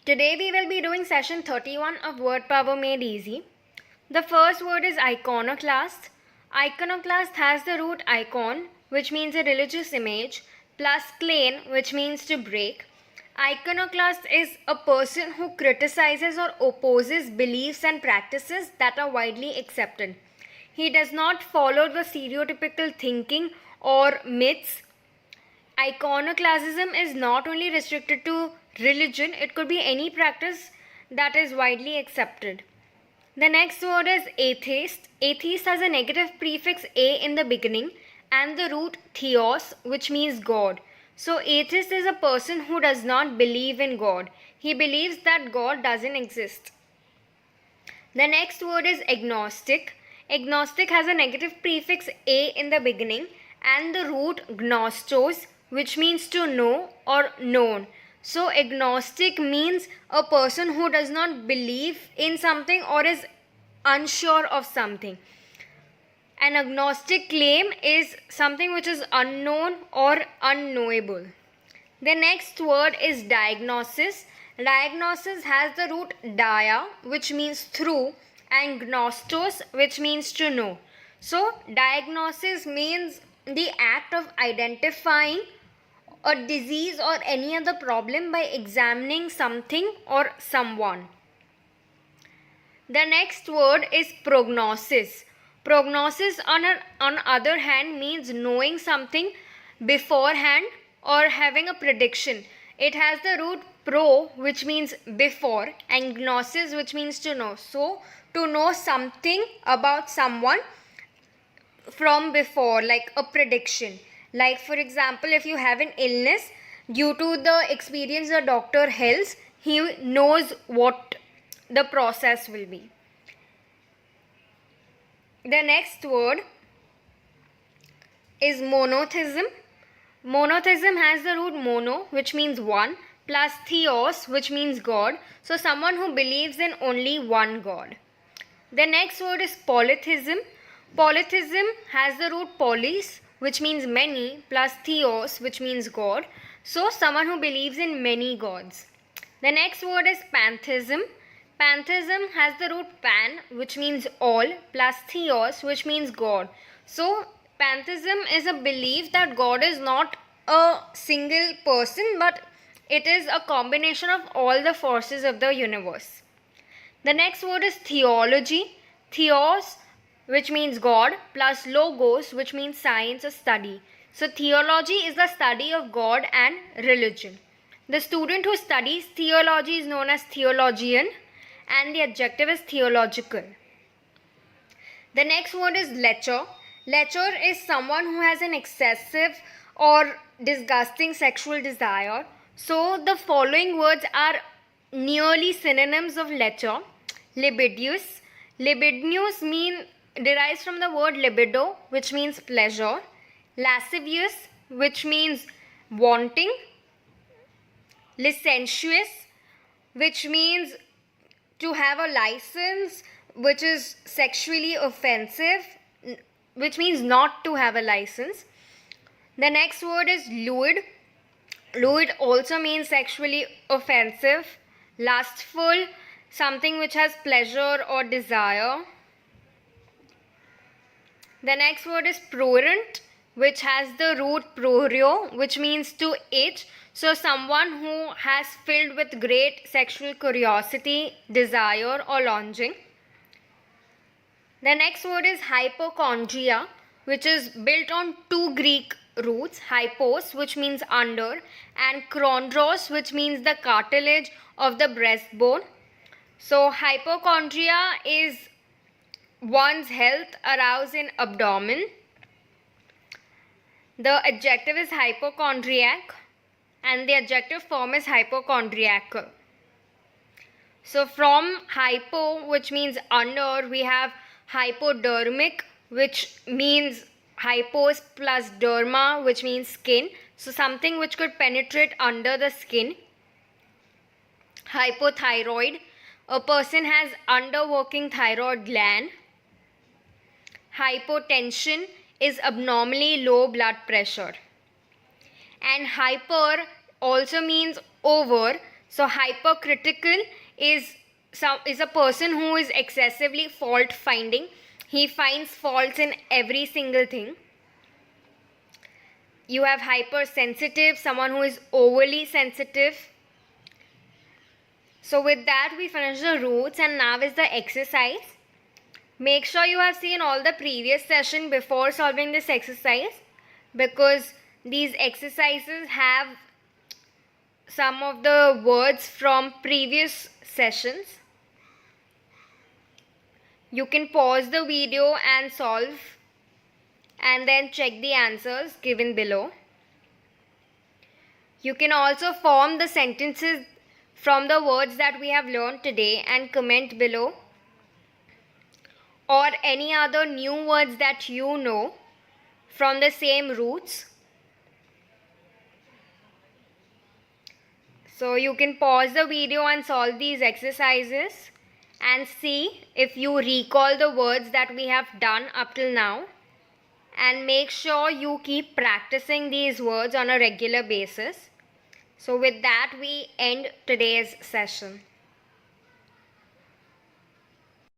Today we will be doing session 31 of Word Power Made Easy. The first word is iconoclast. Iconoclast has the root icon, which means a religious image, plus klein, which means to break. Iconoclast is a person who criticizes or opposes beliefs and practices that are widely accepted. He does not follow the stereotypical thinking or myths. Iconoclasm is not only restricted to religion, it could be any practice that is widely accepted. The next word is atheist. Atheist has a negative prefix a in the beginning and the root theos, which means God. So atheist is a person who does not believe in God. He believes that God doesn't exist. The next word is agnostic. Agnostic has a negative prefix a in the beginning and the root gnostos, which means to know or known. So agnostic means a person who does not believe in something or is unsure of something. An agnostic claim is something which is unknown or unknowable. The next word is diagnosis. Diagnosis has the root dia, which means through, and gnostos, which means to know. So diagnosis means the act of identifying a disease or any other problem by examining something or someone. The next word is prognosis. Prognosis on other hand means knowing something beforehand or having a prediction. It has the root pro, which means before, and gnosis, which means to know. So to know something about someone from before, like a prediction. Like for example, if you have an illness, due to the experience the doctor has, he knows what the process will be. The next word is monotheism. Monotheism has the root mono, which means one, plus theos, which means God. So someone who believes in only one God. The next word is polytheism. Polytheism has the root polis, which means many, plus theos, which means God. So someone who believes in many gods. The next word is pantheism. Pantheism has the root pan, which means all, plus theos, which means God. So pantheism is a belief that God is not a single person, but it is a combination of all the forces of the universe. The next word is theology. Theos, which means God, plus logos, which means science or study. So theology is the study of God and religion. The student who studies theology is known as theologian, and the adjective is theological. The next word is lecher. Lecher is someone who has an excessive or disgusting sexual desire. So the following words are nearly synonyms of lecher. Libidinous. Libidinous derives from the word libido, which means pleasure. Lascivious, which means wanting. Licentious, which means to have a license, which is sexually offensive, which means not to have a license. The next word is lewd. Lewd also means sexually offensive. Lustful, something which has pleasure or desire. The next word is prurient, which has the root prureo, which means to itch. So someone who has filled with great sexual curiosity, desire or longing. The next word is hypochondria, which is built on two Greek roots, hypos, which means under, and chondros, which means the cartilage of the breastbone. So hypochondria is one's health aroused in abdomen. The adjective is hypochondriac and the adjective form is hypochondriacal. So from hypo, which means under, we have hypodermic, which means hypos plus derma, which means skin. So something which could penetrate under the skin. Hypothyroid, a person has underworking thyroid gland. Hypotension is abnormally low blood pressure. And hyper also means over. So hypercritical is a person who is excessively fault finding. He finds faults in every single thing. You have hypersensitive, someone who is overly sensitive. So with that we finish the roots, and now is the exercise. Make sure you have seen all the previous session before solving this exercise, because these exercises have some of the words from previous sessions. You can pause the video and solve, and then check the answers given below. You can also form the sentences from the words that we have learned today and comment below, or any other new words that you know from the same roots. So you can pause the video and solve these exercises and see if you recall the words that we have done up till now, and make sure you keep practicing these words on a regular basis. So with that we end today's session.